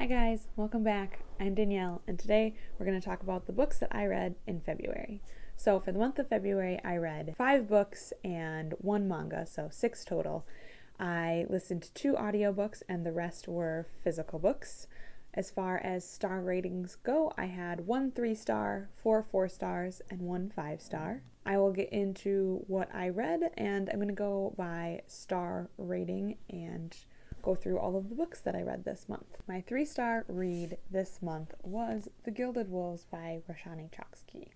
Hi guys, welcome back. I'm Danielle, and today we're going to talk about the books that I read in February. So for the month of February, I read 5 books and 1 manga, so 6 total. I listened to 2 audiobooks and the rest were physical books. As far as star ratings go, I had 1 3-star, 4 4-stars, and 1 5-star. I will get into what I read, and I'm going to go by star rating and go through all of the books that I read this month. My 3-star read this month was The Gilded Wolves by Roshani Chokshi.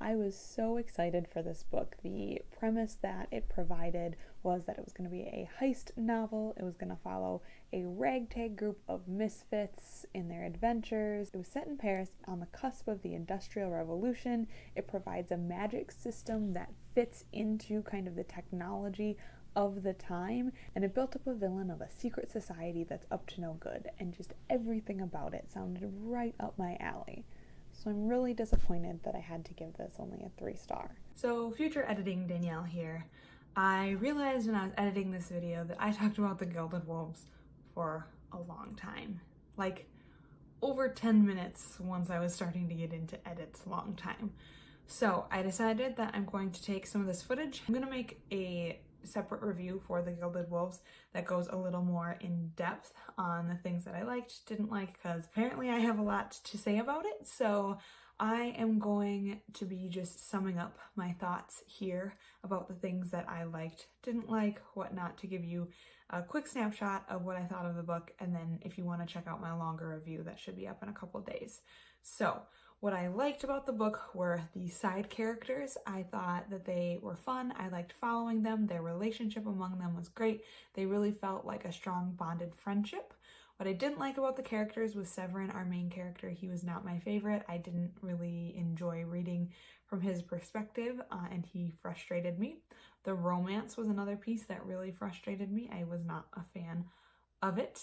I was so excited for this book. The premise that it provided was that it was going to be a heist novel. It was going to follow a ragtag group of misfits in their adventures. It was set in Paris on the cusp of the Industrial Revolution. It provides a magic system that fits into kind of the technology of the time, and it built up a villain of a secret society that's up to no good, and just everything about it sounded right up my alley. So I'm really disappointed that I had to give this only a 3-star. So future editing Danielle here. I realized when I was editing this video that I talked about the Gilded Wolves for a long time. Like over 10 minutes once I was starting to get into edits, long time. So I decided that I'm going to take some of this footage. I'm gonna make a separate review for the Gilded Wolves that goes a little more in depth on the things that I liked, didn't like, because apparently I have a lot to say about it. So I am going to be just summing up my thoughts here about the things that I liked, didn't like, whatnot, to give you a quick snapshot of what I thought of the book, and then if you want to check out my longer review, that should be up in a couple days. So what I liked about the book were the side characters. I thought that they were fun. I liked following them. Their relationship among them was great. They really felt like a strong bonded friendship. What I didn't like about the characters was Severin, our main character. He was not my favorite. I didn't really enjoy reading from his perspective, and he frustrated me. The romance was another piece that really frustrated me. I was not a fan of it.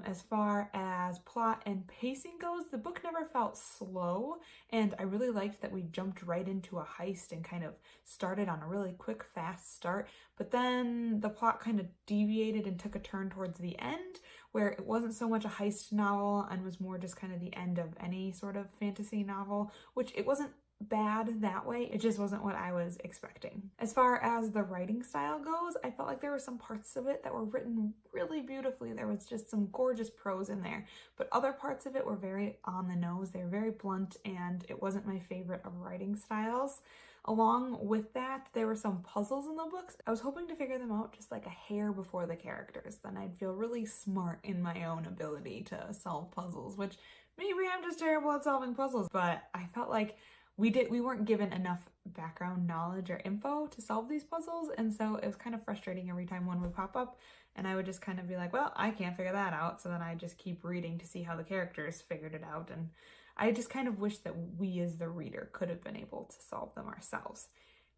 As far as plot and pacing goes, the book never felt slow, and I really liked that we jumped right into a heist and kind of started on a really quick, fast start, but then the plot kind of deviated and took a turn towards the end, where it wasn't so much a heist novel and was more just kind of the end of any sort of fantasy novel, which it wasn't bad that way, it just wasn't what I was expecting. As far as the writing style goes, I felt like there were some parts of it that were written really beautifully. There was just some gorgeous prose in there, but other parts of it were very on the nose. They were very blunt, and it wasn't my favorite of writing styles. Along with that, there were some puzzles in the books. I was hoping to figure them out just like a hair before the characters. Then I'd feel really smart in my own ability to solve puzzles, which maybe I'm just terrible at solving puzzles, but I felt like we weren't given enough background knowledge or info to solve these puzzles, and so it was kind of frustrating every time one would pop up, and I would just kind of be like, well, I can't figure that out, so then I just keep reading to see how the characters figured it out, and I just kind of wish that we as the reader could have been able to solve them ourselves.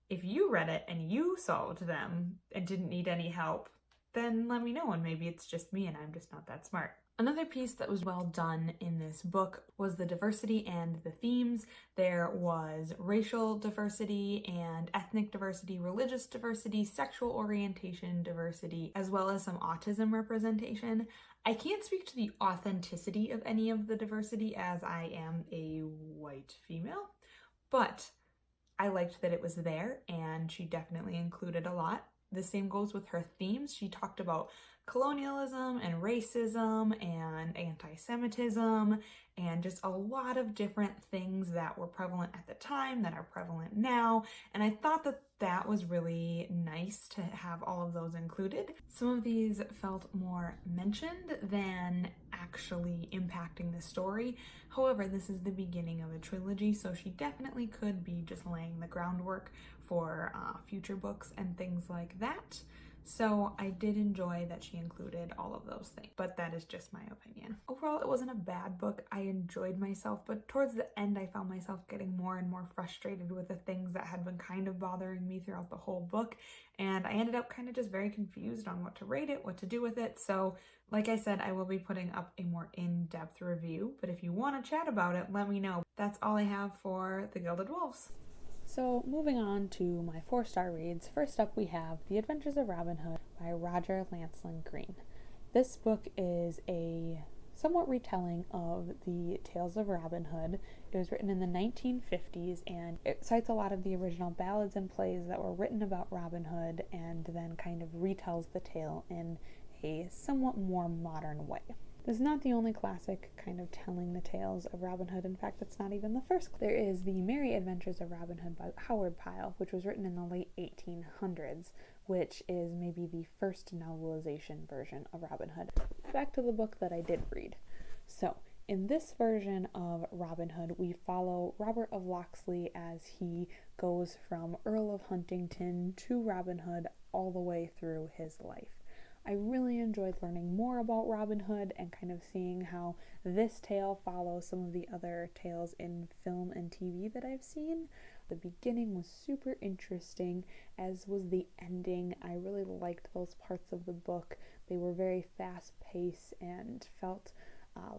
If you read it and you solved them and didn't need any help, then let me know, and maybe it's just me and I'm just not that smart. Another piece that was well done in this book was the diversity and the themes. There was racial diversity and ethnic diversity, religious diversity, sexual orientation diversity, as well as some autism representation. I can't speak to the authenticity of any of the diversity as I am a white female, but I liked that it was there, and she definitely included a lot. The same goes with her themes. She talked about colonialism and racism and anti-Semitism and just a lot of different things that were prevalent at the time that are prevalent now. And I thought that that was really nice to have all of those included. Some of these felt more mentioned than actually impacting the story. However, this is the beginning of a trilogy, so she definitely could be just laying the groundwork for future books and things like that. So I did enjoy that she included all of those things, but that is just my opinion. Overall, it wasn't a bad book. I enjoyed myself, but towards the end, I found myself getting more and more frustrated with the things that had been kind of bothering me throughout the whole book, and I ended up kind of just very confused on what to rate it, what to do with it. So like I said, I will be putting up a more in-depth review, but if you want to chat about it, let me know. That's all I have for The Gilded Wolves. So moving on to my 4-star reads, first up we have The Adventures of Robin Hood by Roger Lancelin Green. This book is a somewhat retelling of the Tales of Robin Hood. It was written in the 1950s, and it cites a lot of the original ballads and plays that were written about Robin Hood and then kind of retells the tale in a somewhat more modern way. This is not the only classic kind of telling the tales of Robin Hood. In fact, it's not even the first. There is The Merry Adventures of Robin Hood by Howard Pyle, which was written in the late 1800s, which is maybe the first novelization version of Robin Hood. Back to the book that I did read. So, in this version of Robin Hood, we follow Robert of Locksley as he goes from Earl of Huntingdon to Robin Hood all the way through his life. I really enjoyed learning more about Robin Hood and kind of seeing how this tale follows some of the other tales in film and TV that I've seen. The beginning was super interesting, as was the ending. I really liked those parts of the book. They were very fast-paced and felt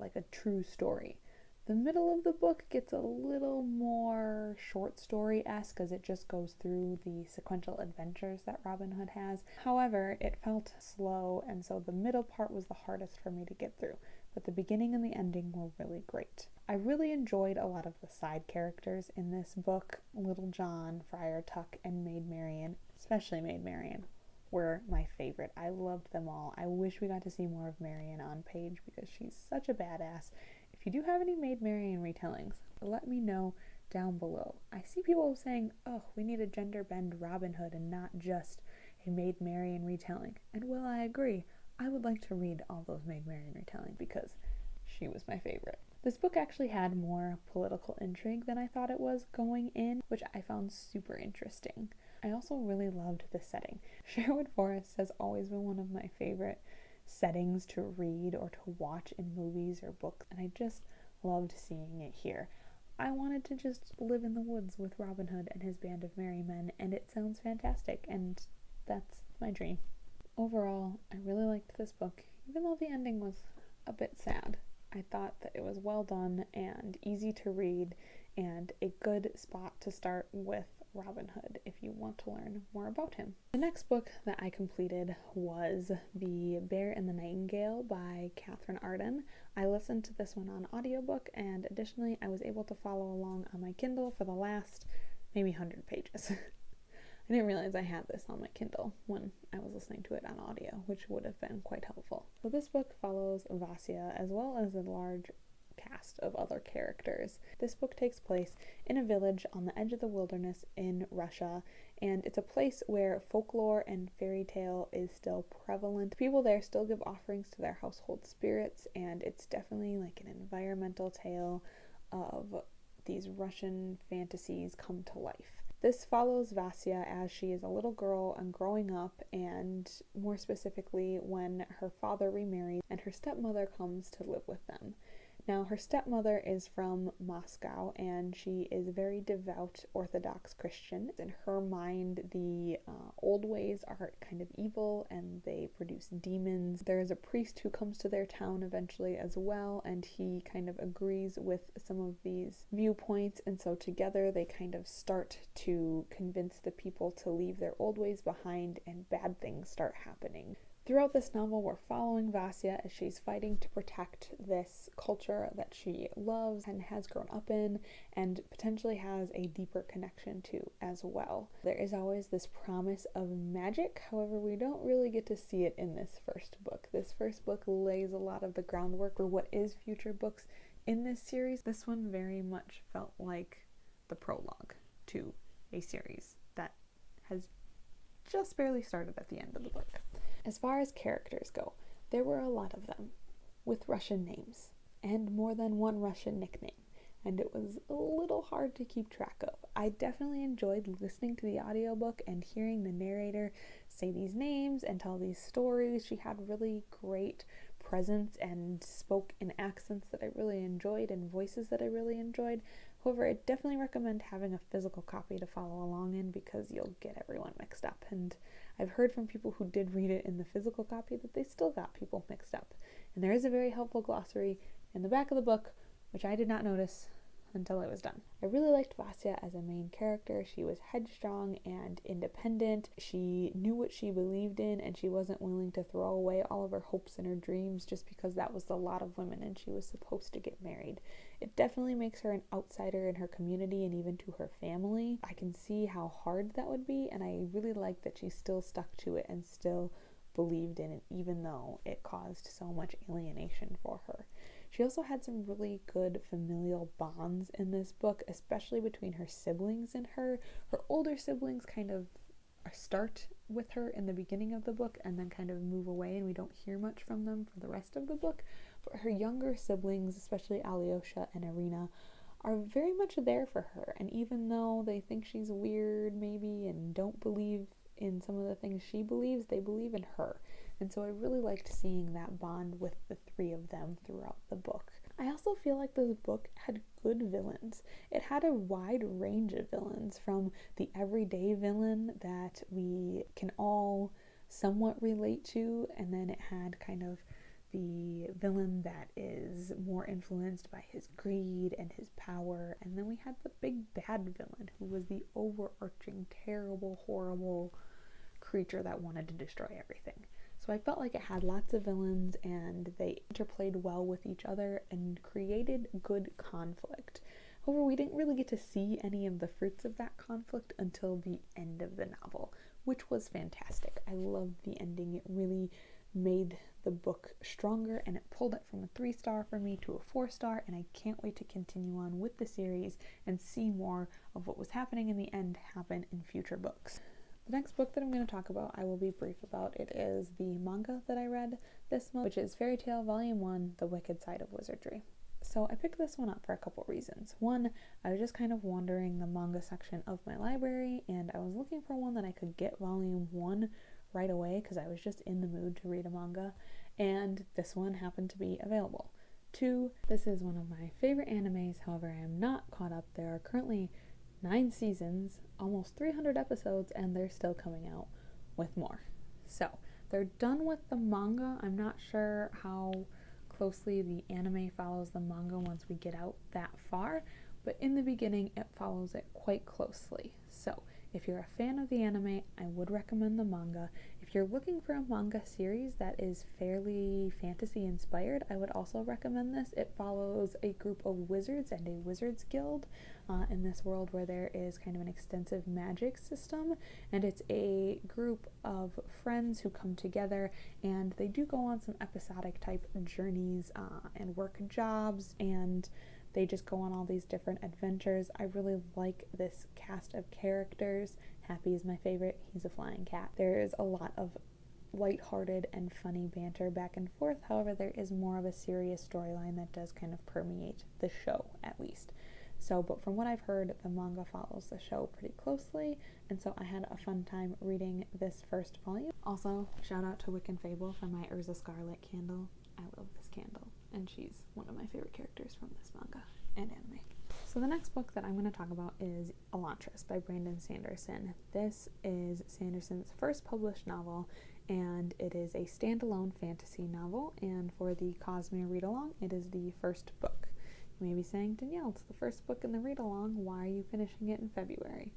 like a true story. The middle of the book gets a little more short story-esque as it just goes through the sequential adventures that Robin Hood has. However, it felt slow, and so the middle part was the hardest for me to get through. But the beginning and the ending were really great. I really enjoyed a lot of the side characters in this book. Little John, Friar Tuck, and Maid Marian, especially Maid Marian, were my favorite. I loved them all. I wish we got to see more of Marian on page because she's such a badass. If you do have any Maid Marian retellings, let me know down below. I see people saying, oh, we need a gender bend Robin Hood and not just a Maid Marian retelling. And well, I agree. I would like to read all those Maid Marian retellings because she was my favorite. This book actually had more political intrigue than I thought it was going in, which I found super interesting. I also really loved the setting. Sherwood Forest has always been one of my favorite settings to read or to watch in movies or books, and I just loved seeing it here. I wanted to just live in the woods with Robin Hood and his band of merry men, and it sounds fantastic, and that's my dream. Overall, I really liked this book, even though the ending was a bit sad. I thought that it was well done and easy to read and a good spot to start with Robin Hood if you want to learn more about him. The next book that I completed was The Bear and the Nightingale by Catherine Arden. I listened to this one on audiobook, and additionally I was able to follow along on my Kindle for the last maybe 100 pages. I didn't realize I had this on my Kindle when I was listening to it on audio, which would have been quite helpful. So this book follows Vasya as well as a large cast of other characters. This book takes place in a village on the edge of the wilderness in Russia, and it's a place where folklore and fairy tale is still prevalent. People there still give offerings to their household spirits, and it's definitely like an environmental tale of these Russian fantasies come to life. This follows Vasya as she is a little girl and growing up, and more specifically when her father remarries and her stepmother comes to live with them. Now, her stepmother is from Moscow, and she is a very devout Orthodox Christian. In her mind, the old ways are kind of evil, and they produce demons. There is a priest who comes to their town eventually as well, and he kind of agrees with some of these viewpoints, and so together they kind of start to convince the people to leave their old ways behind, and bad things start happening. Throughout this novel, we're following Vasya as she's fighting to protect this culture that she loves and has grown up in, and potentially has a deeper connection to as well. There is always this promise of magic, however, we don't really get to see it in this first book. This first book lays a lot of the groundwork for what is future books in this series. This one very much felt like the prologue to a series that has just barely started at the end of the book. As far as characters go, there were a lot of them, with Russian names, and more than one Russian nickname, and it was a little hard to keep track of. I definitely enjoyed listening to the audiobook and hearing the narrator say these names and tell these stories. She had really great presence and spoke in accents that I really enjoyed and voices that I really enjoyed. However, I definitely recommend having a physical copy to follow along in because you'll get everyone mixed up. And I've heard from people who did read it in the physical copy that they still got people mixed up. And there is a very helpful glossary in the back of the book, which I did not notice until I was done. I really liked Vasya as a main character. She was headstrong and independent. She knew what she believed in, and she wasn't willing to throw away all of her hopes and her dreams just because that was the lot of women and she was supposed to get married. It definitely makes her an outsider in her community and even to her family. I can see how hard that would be, and I really like that she still stuck to it and still believed in it, even though it caused so much alienation for her. She also had some really good familial bonds in this book, especially between her siblings and her. Her older siblings kind of start with her in the beginning of the book and then kind of move away, and we don't hear much from them for the rest of the book. But her younger siblings, especially Alyosha and Irina, are very much there for her. And even though they think she's weird maybe and don't believe in some of the things she believes, they believe in her. And so I really liked seeing that bond with the three of them throughout the book. I also feel like this book had good villains. It had a wide range of villains, from the everyday villain that we can all somewhat relate to, and then it had kind of the villain that is more influenced by his greed and his power, and then we had the big bad villain who was the overarching, terrible, horrible creature that wanted to destroy everything. So I felt like it had lots of villains and they interplayed well with each other and created good conflict. However, we didn't really get to see any of the fruits of that conflict until the end of the novel, which was fantastic. I loved the ending. It really made the book stronger, and it pulled it from a 3-star for me to a 4-star, and I can't wait to continue on with the series and see more of what was happening in the end happen in future books. The next book that I'm going to talk about, I will be brief about. It is the manga that I read this month, which is Fairy Tail Volume 1, The Wicked Side of Wizardry. So I picked this one up for a couple reasons. One, I was just kind of wandering the manga section of my library, and I was looking for one that I could get Volume 1 right away because I was just in the mood to read a manga, and this one happened to be available. Two, this is one of my favorite animes. However, I am not caught up. There are currently 9 seasons, almost 300 episodes, and they're still coming out with more. So they're done with the manga. I'm not sure how closely the anime follows the manga once we get out that far, but in the beginning it follows it quite closely. So if you're a fan of the anime, I would recommend the manga. If you're looking for a manga series that is fairly fantasy inspired, I would also recommend this. It follows a group of wizards and a wizards guild in this world where there is kind of an extensive magic system, and it's a group of friends who come together, and they do go on some episodic type journeys and work jobs, and they just go on all these different adventures. I really like this cast of characters. Happy is my favorite. He's a flying cat. There is a lot of lighthearted and funny banter back and forth. However, there is more of a serious storyline that does kind of permeate the show, at least. So, but from what I've heard, the manga follows the show pretty closely, and so I had a fun time reading this first volume. Also, shout out to Wiccan Fable for my Urza Scarlet candle. I love this candle, and she's one of my favorite characters from this manga and anime. So the next book that I'm going to talk about is Elantris by Brandon Sanderson. This is Sanderson's first published novel, and it is a standalone fantasy novel, and for the Cosmere read-along, it is the first book. You may be saying, Danielle, it's the first book in the read-along, why are you finishing it in February?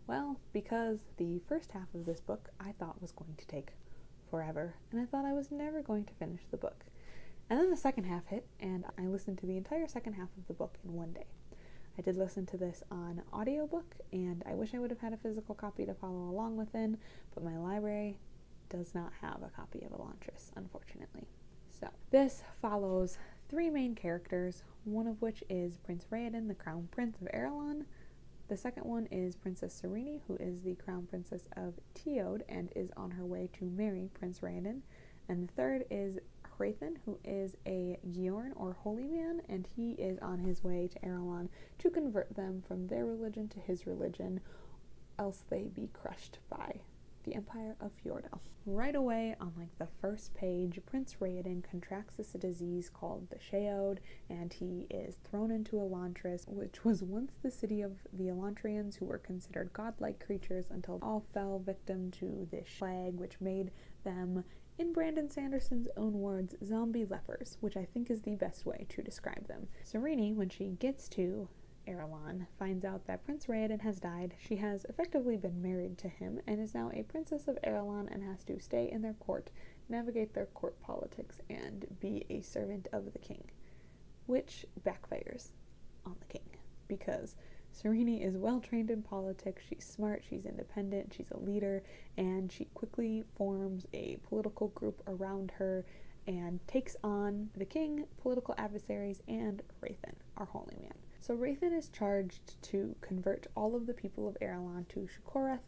Well, because the first half of this book I thought was going to take forever, and I thought I was never going to finish the book. And then the second half hit, and I listened to the entire second half of the book in one day. I did listen to this on audiobook, and I wish I would have had a physical copy to follow along within, but my library does not have a copy of Elantris, unfortunately. So, this follows 3 main characters, one of which is Prince Raoden, the Crown Prince of Erelon. The second one is Princess Serene, who is the Crown Princess of Teod and is on her way to marry Prince Raoden. And the third is Hrathen, who is a Gyorn or holy man, and he is on his way to Erelon to convert them from their religion to his religion, else they be crushed by the Empire of Fjordell. Right away, on like the first page, Prince Raoden contracts this disease called the Sheod, and he is thrown into Elantris, which was once the city of the Elantrians, who were considered godlike creatures until all fell victim to this plague, which made them, in Brandon Sanderson's own words, zombie lepers, which I think is the best way to describe them. Serene, when she gets to Erelon finds out that Prince Raoden has died. She has effectively been married to him and is now a princess of Erelon and has to stay in their court, navigate their court politics, and be a servant of the king, which backfires on the king because Serene is well trained in politics, she's smart, she's independent, she's a leader, and she quickly forms a political group around her and takes on the king, political adversaries, and Wraithen, our holy man. So Wraithen is charged to convert all of the people of Erelon to Shukorath,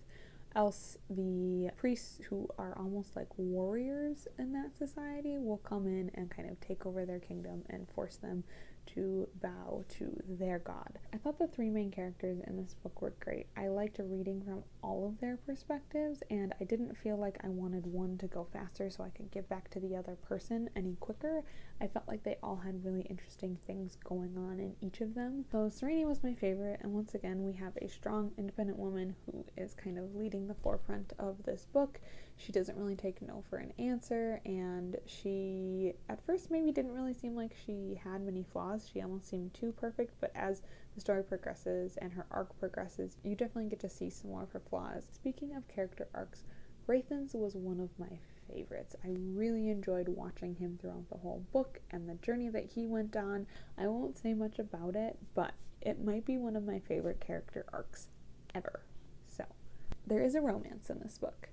else the priests, who are almost like warriors in that society, will come in and kind of take over their kingdom and force them to bow to their god. I thought the three main characters in this book were great. I liked reading from all of their perspectives, and I didn't feel like I wanted one to go faster so I could give back to the other person any quicker. I felt like they all had really interesting things going on in each of them. So Serene was my favorite, and once again we have a strong, independent woman who is kind of leading the forefront of this book. She doesn't really take no for an answer, and she at first maybe didn't really seem like she had many flaws. She almost seemed too perfect, but as the story progresses and her arc progresses, you definitely get to see some more of her flaws. Speaking of character arcs, Wraithen's was one of my favorites. I really enjoyed watching him throughout the whole book and the journey that he went on. I won't say much about it, but it might be one of my favorite character arcs ever. So, there is a romance in this book,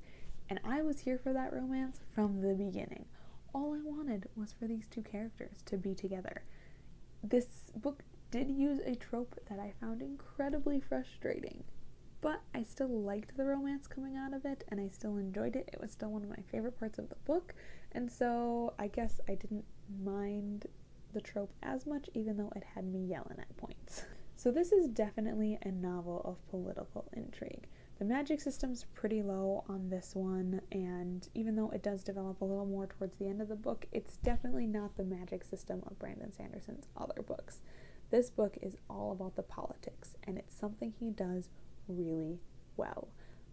and I was here for that romance from the beginning. All I wanted was for these two characters to be together. This book did use a trope that I found incredibly frustrating, but I still liked the romance coming out of it, and I still enjoyed it. It was still one of my favorite parts of the book, and so I guess I didn't mind the trope as much, even though it had me yelling at points. So this is definitely a novel of political intrigue. The magic system's pretty low on this one, and even though it does develop a little more towards the end of the book, it's definitely not the magic system of Brandon Sanderson's other books. This book is all about the politics, and it's something he does really well.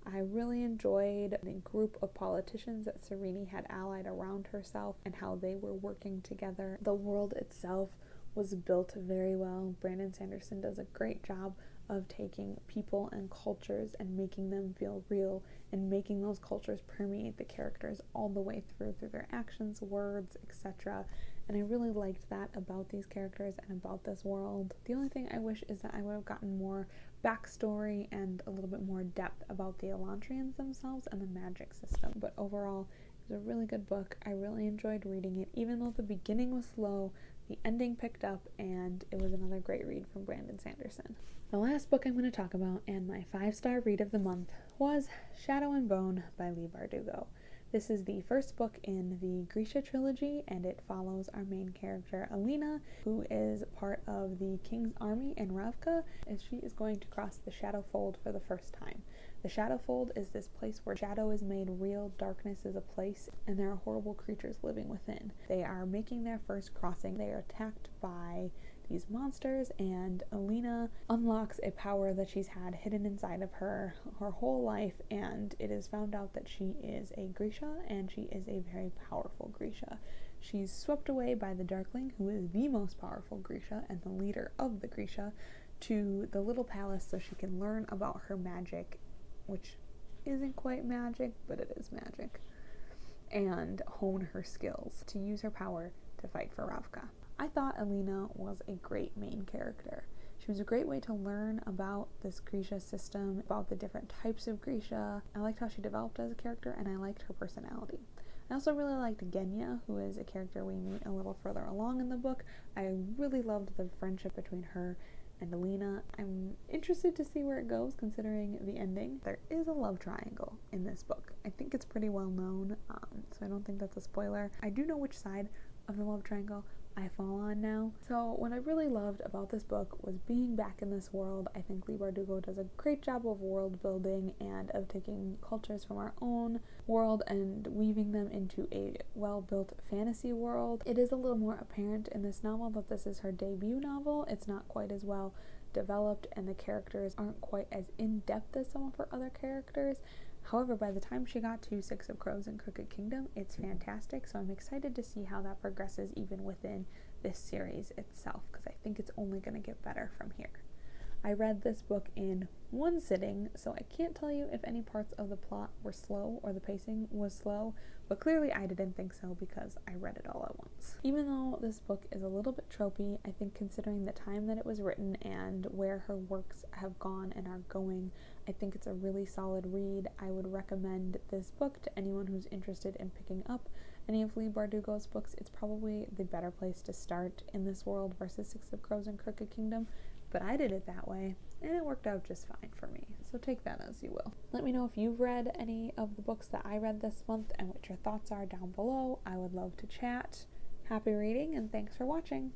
I really enjoyed the group of politicians that Serene had allied around herself and how they were working together. The world itself was built very well. Brandon Sanderson does a great job of taking people and cultures and making them feel real and making those cultures permeate the characters all the way through their actions, words, etc. And I really liked that about these characters and about this world. The only thing I wish is that I would have gotten more backstory and a little bit more depth about the Elantrians themselves and the magic system. But overall, it was a really good book. I really enjoyed reading it, even though the beginning was slow. The ending picked up, and it was another great read from Brandon Sanderson. The last book I'm going to talk about, and my 5-star read of the month, was Shadow and Bone by Leigh Bardugo. This is the first book in the Grisha trilogy, and it follows our main character, Alina, who is part of the King's Army in Ravka, as she is going to cross the Shadowfold for the first time. The Shadowfold is this place where shadow is made real, darkness is a place, and there are horrible creatures living within. They are making their first crossing. They are attacked by these monsters, and Alina unlocks a power that she's had hidden inside of her whole life, and it is found out that she is a Grisha, and she is a very powerful Grisha. She's swept away by the Darkling, who is the most powerful Grisha and the leader of the Grisha, to the little palace so she can learn about her magic, which isn't quite magic, but it is magic, and hone her skills to use her power to fight for Ravka. I thought Alina was a great main character. She was a great way to learn about this Grisha system, about the different types of Grisha. I liked how she developed as a character, and I liked her personality. I also really liked Genya, who is a character we meet a little further along in the book. I really loved the friendship between her and Alina. I'm interested to see where it goes, considering the ending. There is a love triangle in this book. I think it's pretty well known, so I don't think that's a spoiler. I do know which side of the love triangle I fall on now. So what I really loved about this book was being back in this world. I think Leigh Bardugo does a great job of world building and of taking cultures from our own world and weaving them into a well-built fantasy world. It is a little more apparent in this novel that this is her debut novel. It's not quite as well developed, and the characters aren't quite as in-depth as some of her other characters. However, by the time she got to Six of Crows and Crooked Kingdom, it's fantastic, so I'm excited to see how that progresses even within this series itself, because I think it's only going to get better from here. I read this book in one sitting, so I can't tell you if any parts of the plot were slow or the pacing was slow, but clearly I didn't think so because I read it all at once. Even though this book is a little bit tropey, I think considering the time that it was written and where her works have gone and are going, I think it's a really solid read. I would recommend this book to anyone who's interested in picking up any of Leigh Bardugo's books. It's probably the better place to start in this world versus Six of Crows and Crooked Kingdom, but I did it that way, and it worked out just fine for me, so take that as you will. Let me know if you've read any of the books that I read this month and what your thoughts are down below. I would love to chat. Happy reading, and thanks for watching.